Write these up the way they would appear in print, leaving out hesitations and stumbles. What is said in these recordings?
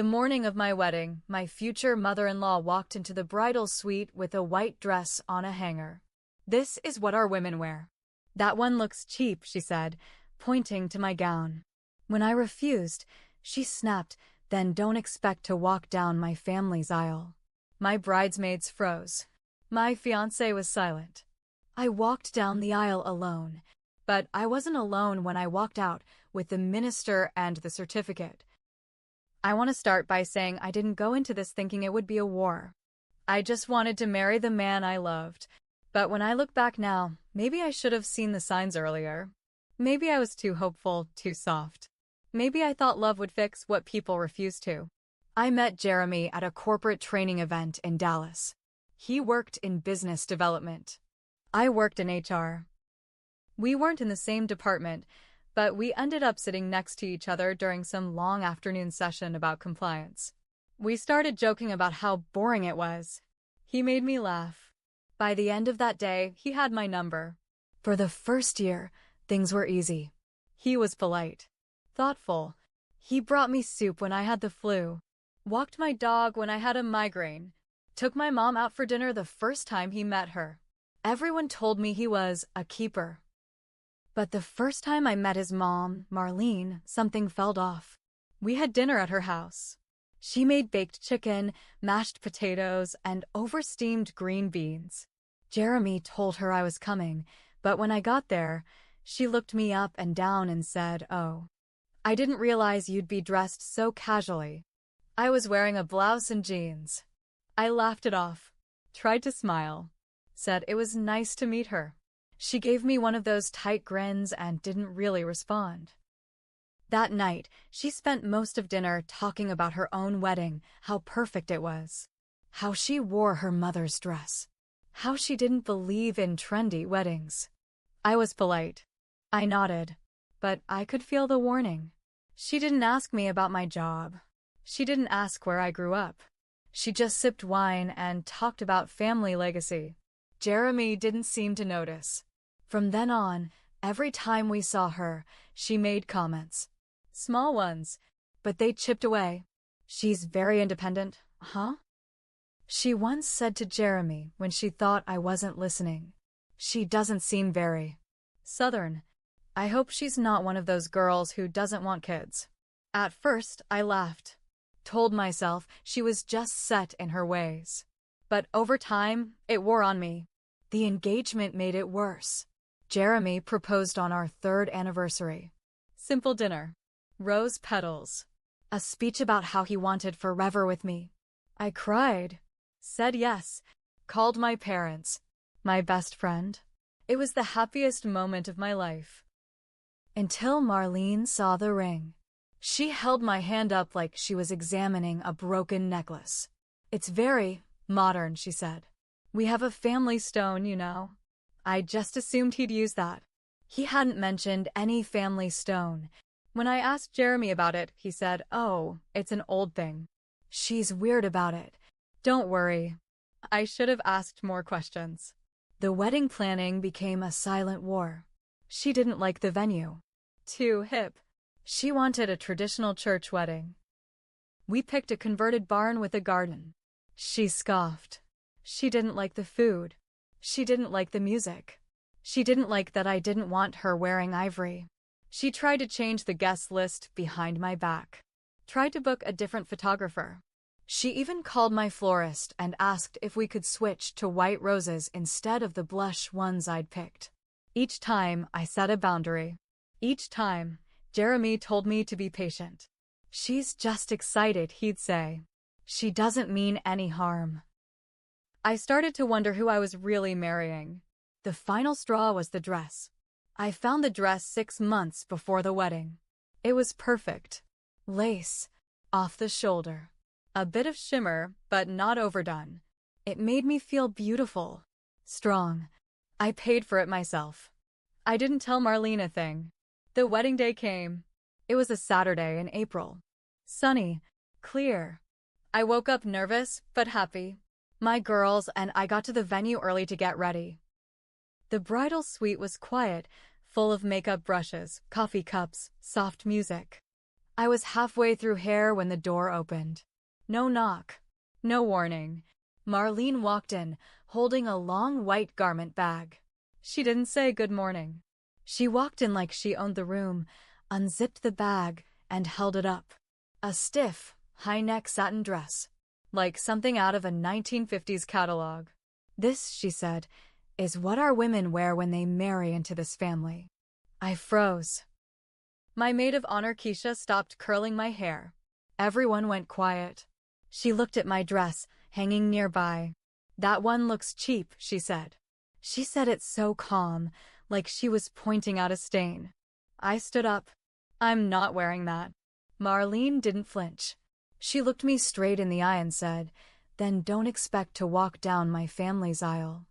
The morning of my wedding, my future mother-in-law walked into the bridal suite with a white dress on a hanger. "This is what our women wear." "That one looks cheap," she said, pointing to my gown. When I refused, she snapped, "Then don't expect to walk down my family's aisle." My bridesmaids froze. My fiancé was silent. I walked down the aisle alone. But I wasn't alone when I walked out with the minister and the certificate. I want to start by saying I didn't go into this thinking it would be a war. I just wanted to marry the man I loved. But when I look back now, maybe I should have seen the signs earlier. Maybe I was too hopeful, too soft. Maybe I thought love would fix what people refuse to. I met Jeremy at a corporate training event in Dallas. He worked in business development. I worked in HR. We weren't in the same department, but we ended up sitting next to each other during some long afternoon session about compliance. We started joking about how boring it was. He made me laugh. By the end of that day, he had my number. For the first year, things were easy. He was polite, thoughtful. He brought me soup when I had the flu, walked my dog when I had a migraine, took my mom out for dinner the first time he met her. Everyone told me he was a keeper. But the first time I met his mom, Marlene, something fell off. We had dinner at her house. She made baked chicken, mashed potatoes, and oversteamed green beans. Jeremy told her I was coming, but when I got there, she looked me up and down and said, "Oh, I didn't realize you'd be dressed so casually." I was wearing a blouse and jeans. I laughed it off, tried to smile, said it was nice to meet her. She gave me one of those tight grins and didn't really respond. That night, she spent most of dinner talking about her own wedding, how perfect it was, how she wore her mother's dress, how she didn't believe in trendy weddings. I was polite. I nodded, but I could feel the warning. She didn't ask me about my job. She didn't ask where I grew up. She just sipped wine and talked about family legacy. Jeremy didn't seem to notice. From then on, every time we saw her, she made comments. Small ones, but they chipped away. "She's very independent, huh?" She once said to Jeremy when she thought I wasn't listening. "She doesn't seem very Southern. I hope she's not one of those girls who doesn't want kids." At first, I laughed, told myself she was just set in her ways. But over time, it wore on me. The engagement made it worse. Jeremy proposed on our 3rd anniversary. Simple dinner. Rose petals. A speech about how he wanted forever with me. I cried. Said yes. Called my parents. My best friend. It was the happiest moment of my life. Until Marlene saw the ring. She held my hand up like she was examining a broken necklace. "It's very modern," she said. "We have a family stone, you know." I just assumed he'd use that. He hadn't mentioned any family stone. When I asked Jeremy about it, he said, "Oh, it's an old thing. She's weird about it. Don't worry." I should have asked more questions. The wedding planning became a silent war. She didn't like the venue. Too hip. She wanted a traditional church wedding. We picked a converted barn with a garden. She scoffed. She didn't like the food. She didn't like the music. She didn't like that I didn't want her wearing ivory. She tried to change the guest list behind my back. Tried to book a different photographer. She even called my florist and asked if we could switch to white roses instead of the blush ones I'd picked. Each time, I set a boundary. Each time, Jeremy told me to be patient. "She's just excited," he'd say. "She doesn't mean any harm." I started to wonder who I was really marrying. The final straw was the dress. I found the dress 6 months before the wedding. It was perfect. Lace, off the shoulder. A bit of shimmer, but not overdone. It made me feel beautiful, strong. I paid for it myself. I didn't tell Marlene a thing. The wedding day came. It was a Saturday in April. Sunny, clear. I woke up nervous, but happy. My girls and I got to the venue early to get ready. The bridal suite was quiet, full of makeup brushes, coffee cups, soft music. I was halfway through hair when the door opened. No knock. No warning. Marlene walked in, holding a long white garment bag. She didn't say good morning. She walked in like she owned the room, unzipped the bag, and held it up. A stiff, high-neck satin dress, like something out of a 1950s catalog. "This," she said, "is what our women wear when they marry into this family." I froze. My maid of honor Keisha stopped curling my hair. Everyone went quiet. She looked at my dress, hanging nearby. "That one looks cheap," she said. She said it so calm, like she was pointing out a stain. I stood up. "I'm not wearing that." Marlene didn't flinch. She looked me straight in the eye and said, "Then don't expect to walk down my family's aisle."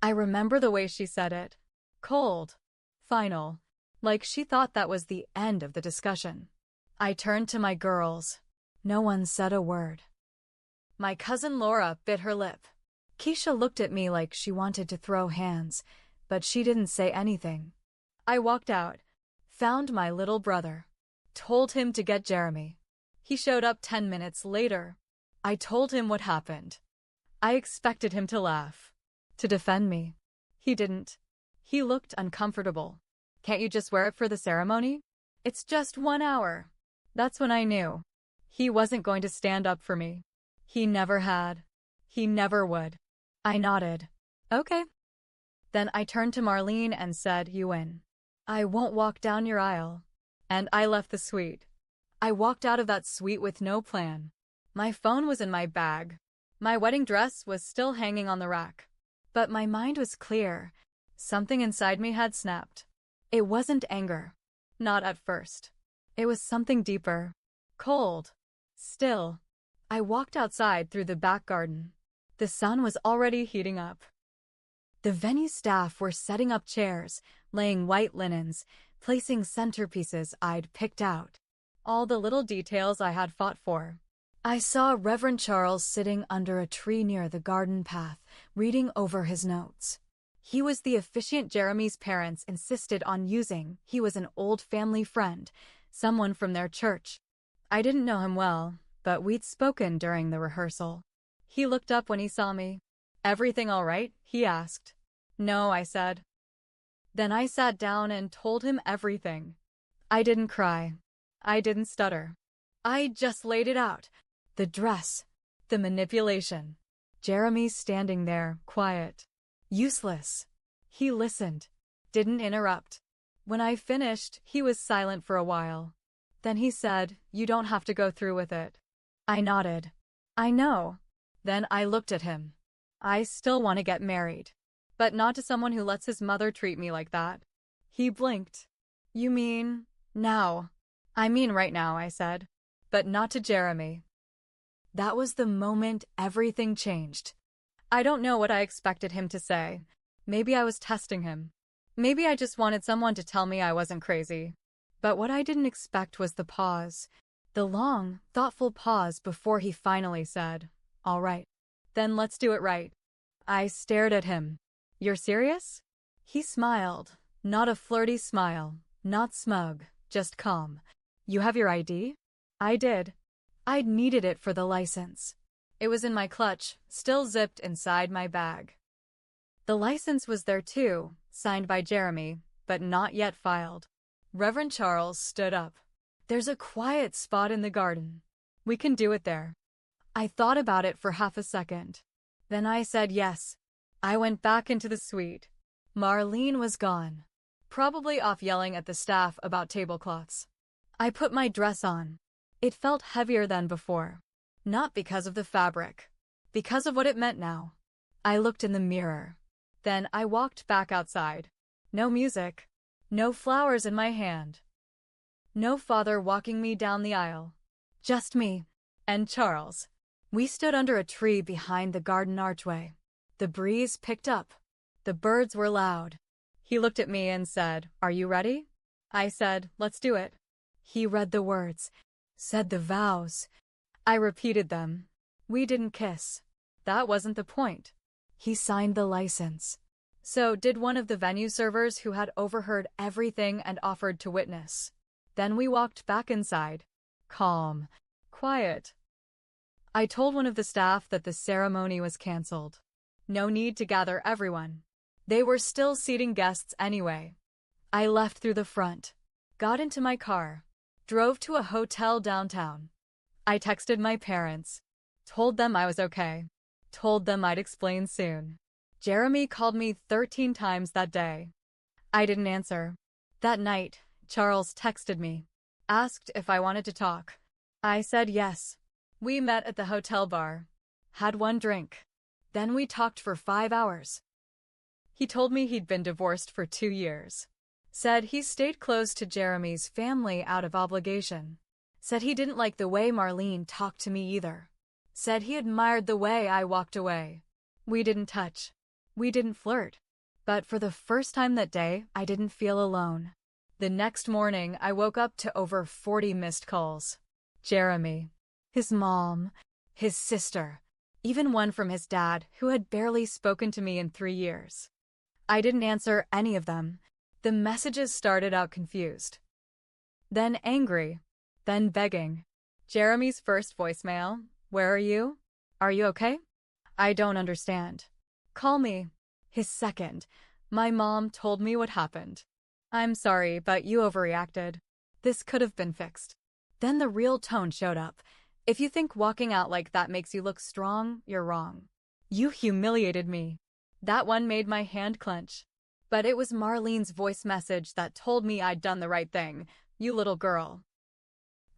I remember the way she said it. Cold. Final. Like she thought that was the end of the discussion. I turned to my girls. No one said a word. My cousin Laura bit her lip. Keisha looked at me like she wanted to throw hands, but she didn't say anything. I walked out, found my little brother, told him to get Jeremy. He showed up 10 minutes later. I told him what happened. I expected him to laugh, to defend me. He didn't. He looked uncomfortable. "Can't you just wear it for the ceremony? It's just 1 hour." That's when I knew. He wasn't going to stand up for me. He never had. He never would. I nodded. "Okay." Then I turned to Marlene and said, "You win. I won't walk down your aisle." And I left the suite. I walked out of that suite with no plan. My phone was in my bag. My wedding dress was still hanging on the rack. But my mind was clear. Something inside me had snapped. It wasn't anger. Not at first. It was something deeper. Cold. Still. I walked outside through the back garden. The sun was already heating up. The venue staff were setting up chairs, laying white linens, placing centerpieces I'd picked out. All the little details I had fought for. I saw Reverend Charles sitting under a tree near the garden path, reading over his notes. He was the officiant Jeremy's parents insisted on using. He was an old family friend, someone from their church. I didn't know him well, but we'd spoken during the rehearsal. He looked up when he saw me. "Everything all right?" he asked. "No," I said. Then I sat down and told him everything. I didn't cry. I didn't stutter. I just laid it out. The dress. The manipulation. Jeremy standing there, quiet. Useless. He listened. Didn't interrupt. When I finished, he was silent for a while. Then he said, "You don't have to go through with it." I nodded. "I know." Then I looked at him. "I still want to get married. But not to someone who lets his mother treat me like that." He blinked. "You mean now?" "I mean right now," I said. "But not to Jeremy." That was the moment everything changed. I don't know what I expected him to say. Maybe I was testing him. Maybe I just wanted someone to tell me I wasn't crazy. But what I didn't expect was the pause. The long, thoughtful pause before he finally said, "All right. Then let's do it right." I stared at him. "You're serious?" He smiled. Not a flirty smile. Not smug. Just calm. "You have your ID?" I did. I'd needed it for the license. It was in my clutch, still zipped inside my bag. The license was there too, signed by Jeremy, but not yet filed. Reverend Charles stood up. "There's a quiet spot in the garden. We can do it there." I thought about it for half a second. Then I said yes. I went back into the suite. Marlene was gone. Probably off yelling at the staff about tablecloths. I put my dress on. It felt heavier than before. Not because of the fabric. Because of what it meant now. I looked in the mirror. Then I walked back outside. No music. No flowers in my hand. No father walking me down the aisle. Just me. And Charles. We stood under a tree behind the garden archway. The breeze picked up. The birds were loud. He looked at me and said, "Are you ready?" I said, "Let's do it." He read the words. Said the vows. I repeated them. We didn't kiss. That wasn't the point. He signed the license. So did one of the venue servers who had overheard everything and offered to witness. Then we walked back inside. calm, quiet. I told one of the staff that the ceremony was canceled. No need to gather everyone. They were still seating guests anyway. I left through the front, got into my car, drove to a hotel downtown. I texted my parents, told them I was okay, told them I'd explain soon. Jeremy called me 13 times that day. I didn't answer. That night, Charles texted me, asked if I wanted to talk. I said yes. We met at the hotel bar, had one drink. Then we talked for 5 hours. He told me he'd been divorced for 2 years. Said he stayed close to Jeremy's family out of obligation. Said he didn't like the way Marlene talked to me either. Said he admired the way I walked away. We didn't touch. We didn't flirt. But for the first time that day, I didn't feel alone. The next morning, I woke up to over 40 missed calls. Jeremy, his mom, his sister, even one from his dad, who had barely spoken to me in 3 years. I didn't answer any of them. The messages started out confused, then angry, then begging. Jeremy's first voicemail, "Where are you? Are you okay? I don't understand. Call me." His second, "My mom told me what happened. I'm sorry, but you overreacted. This could have been fixed." Then the real tone showed up. "If you think walking out like that makes you look strong, you're wrong. You humiliated me." That one made my hand clench. But it was Marlene's voice message that told me I'd done the right thing. "You little girl."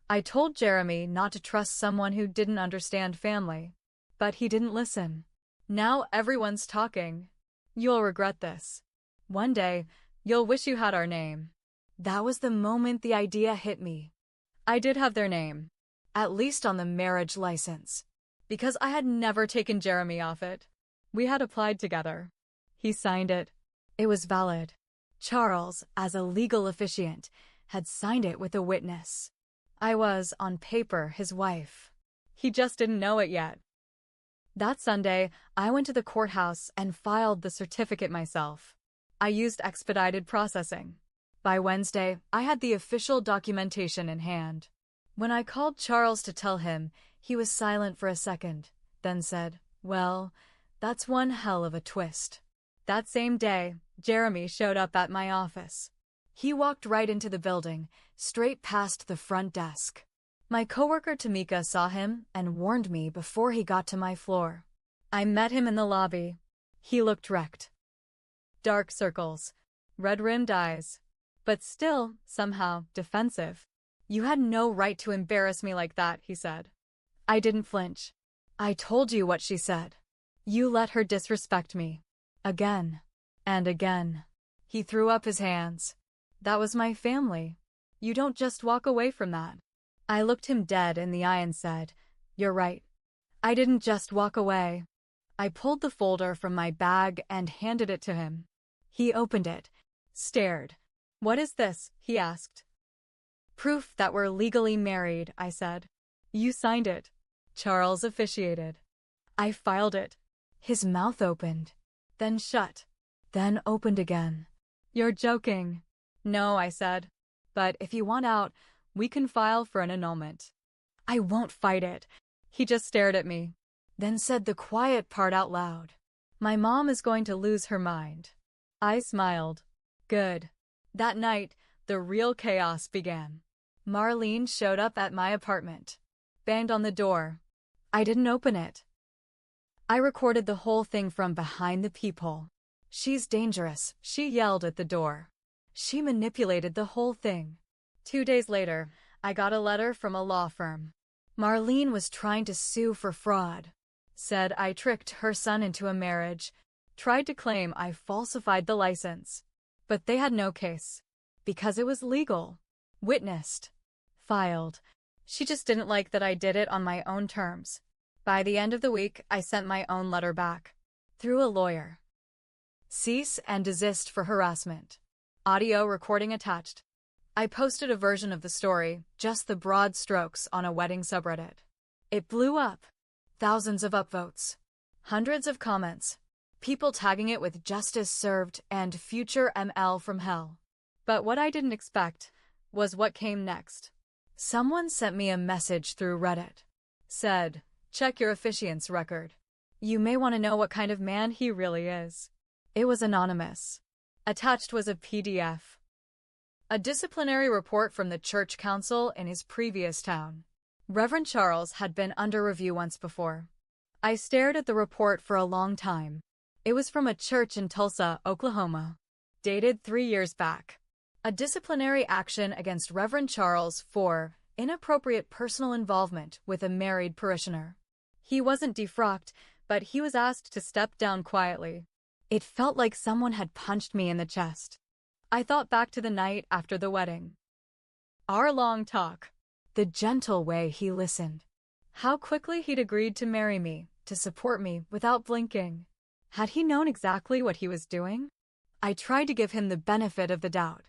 I told Jeremy not to trust someone who didn't understand family. But he didn't listen. Now everyone's talking. "You'll regret this. One day, you'll wish you had our name." That was the moment the idea hit me. I did have their name, at least on the marriage license, because I had never taken Jeremy off it. We had applied together. He signed it. It was valid. Charles, as a legal officiant, had signed it with a witness. I was, on paper, his wife. He just didn't know it yet. That Sunday, I went to the courthouse and filed the certificate myself. I used expedited processing. By Wednesday, I had the official documentation in hand. When I called Charles to tell him, he was silent for a second, then said, "Well, that's one hell of a twist." That same day, Jeremy showed up at my office. He walked right into the building, straight past the front desk. My coworker Tamika saw him and warned me before he got to my floor. I met him in the lobby. He looked wrecked. Dark circles, red-rimmed eyes, but still, somehow, defensive. "You had no right to embarrass me like that," he said. I didn't flinch. "I told you what she said. You let her disrespect me. Again. And again." He threw up his hands. "That was my family. You don't just walk away from that." I looked him dead in the eye and said, "You're right. I didn't just walk away." I pulled the folder from my bag and handed it to him. He opened it, stared. "What is this?" he asked. "Proof that we're legally married," I said. "You signed it." Charles officiated. I filed it. His mouth opened, then shut, then opened again. "You're joking." "No," I said. "But if you want out, we can file for an annulment." "I won't fight it." He just stared at me, then said the quiet part out loud. "My mom is going to lose her mind." I smiled. Good. That night, the real chaos began. Marlene showed up at my apartment, banged on the door. I didn't open it. I recorded the whole thing from behind the peephole. "She's dangerous," she yelled at the door. She manipulated the whole thing. 2 days later, I got a letter from a law firm. Marlene was trying to sue for fraud. Said I tricked her son into a marriage. Tried to claim I falsified the license. But they had no case. Because it was legal. Witnessed. Filed. She just didn't like that I did it on my own terms. By the end of the week, I sent my own letter back. Through a lawyer. Cease and desist for harassment. Audio recording attached. I posted a version of the story, just the broad strokes, on a wedding subreddit. It blew up. Thousands of upvotes. Hundreds of comments. People tagging it with "justice served" and "future ML from hell." But what I didn't expect was what came next. Someone sent me a message through Reddit. Said, check your officiance record. You may want to know what kind of man he really is. It was anonymous. Attached was a PDF. A disciplinary report from the church council in his previous town. Reverend Charles had been under review once before. I stared at the report for a long time. It was from a church in Tulsa, Oklahoma. Dated 3 years back. A disciplinary action against Reverend Charles for inappropriate personal involvement with a married parishioner. He wasn't defrocked, but he was asked to step down quietly. It felt like someone had punched me in the chest. I thought back to the night after the wedding. Our long talk. The gentle way he listened. How quickly he'd agreed to marry me, to support me without blinking. Had he known exactly what he was doing? I tried to give him the benefit of the doubt.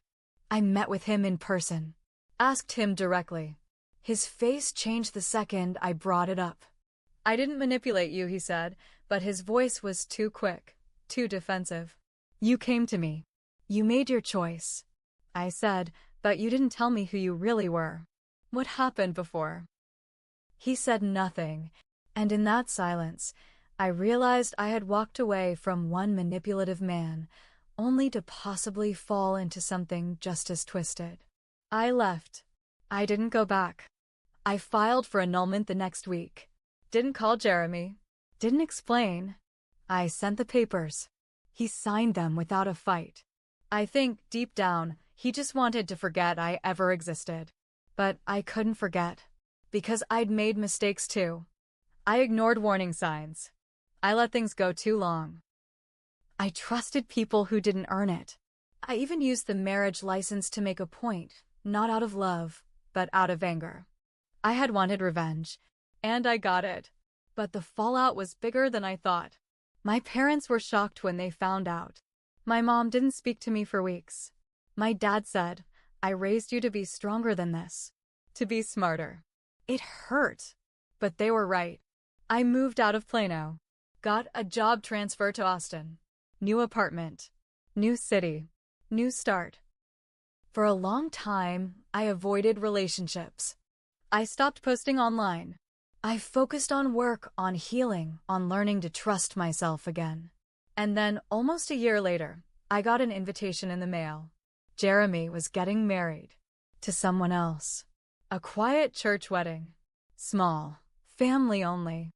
I met with him in person. Asked him directly. His face changed the second I brought it up. I didn't manipulate you, he said, but his voice was too quick, too defensive. You came to me. You made your choice. I said, but you didn't tell me who you really were. What happened before? He said nothing, and in that silence, I realized I had walked away from one manipulative man, only to possibly fall into something just as twisted. I left. I didn't go back. I filed for annulment the next week. Didn't call Jeremy. Didn't explain. I sent the papers. He signed them without a fight. I think, deep down, he just wanted to forget I ever existed. But I couldn't forget. Because I'd made mistakes too. I ignored warning signs. I let things go too long. I trusted people who didn't earn it. I even used the marriage license to make a point, not out of love, but out of anger. I had wanted revenge, and I got it. But the fallout was bigger than I thought. My parents were shocked when they found out. My mom didn't speak to me for weeks. My dad said, I raised you to be stronger than this. To be smarter. It hurt. But they were right. I moved out of Plano. Got a job transfer to Austin. New apartment. New city. New start. For a long time, I avoided relationships. I stopped posting online. I focused on work, on healing, on learning to trust myself again. And then, almost a year later, I got an invitation in the mail. Jeremy was getting married. To someone else. A quiet church wedding. Small. Family only.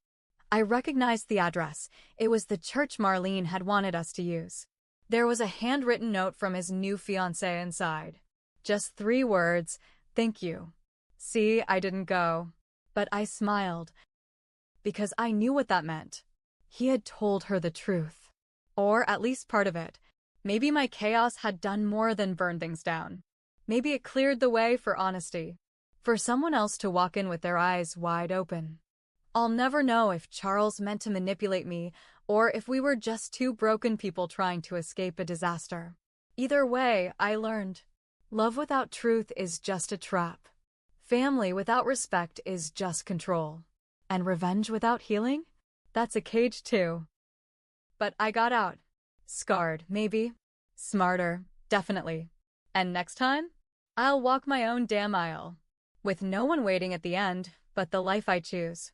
I recognized the address. It was the church Marlene had wanted us to use. There was a handwritten note from his new fiancée inside. Just 3 words, thank you. See, I didn't go. But I smiled. Because I knew what that meant. He had told her the truth. Or at least part of it. Maybe my chaos had done more than burn things down. Maybe it cleared the way for honesty. For someone else to walk in with their eyes wide open. I'll never know if Charles meant to manipulate me or if we were just 2 broken people trying to escape a disaster. Either way, I learned. Love without truth is just a trap. Family without respect is just control. And revenge without healing? That's a cage too. But I got out. Scarred, maybe. Smarter, definitely. And next time, I'll walk my own damn aisle. With no one waiting at the end, but the life I choose.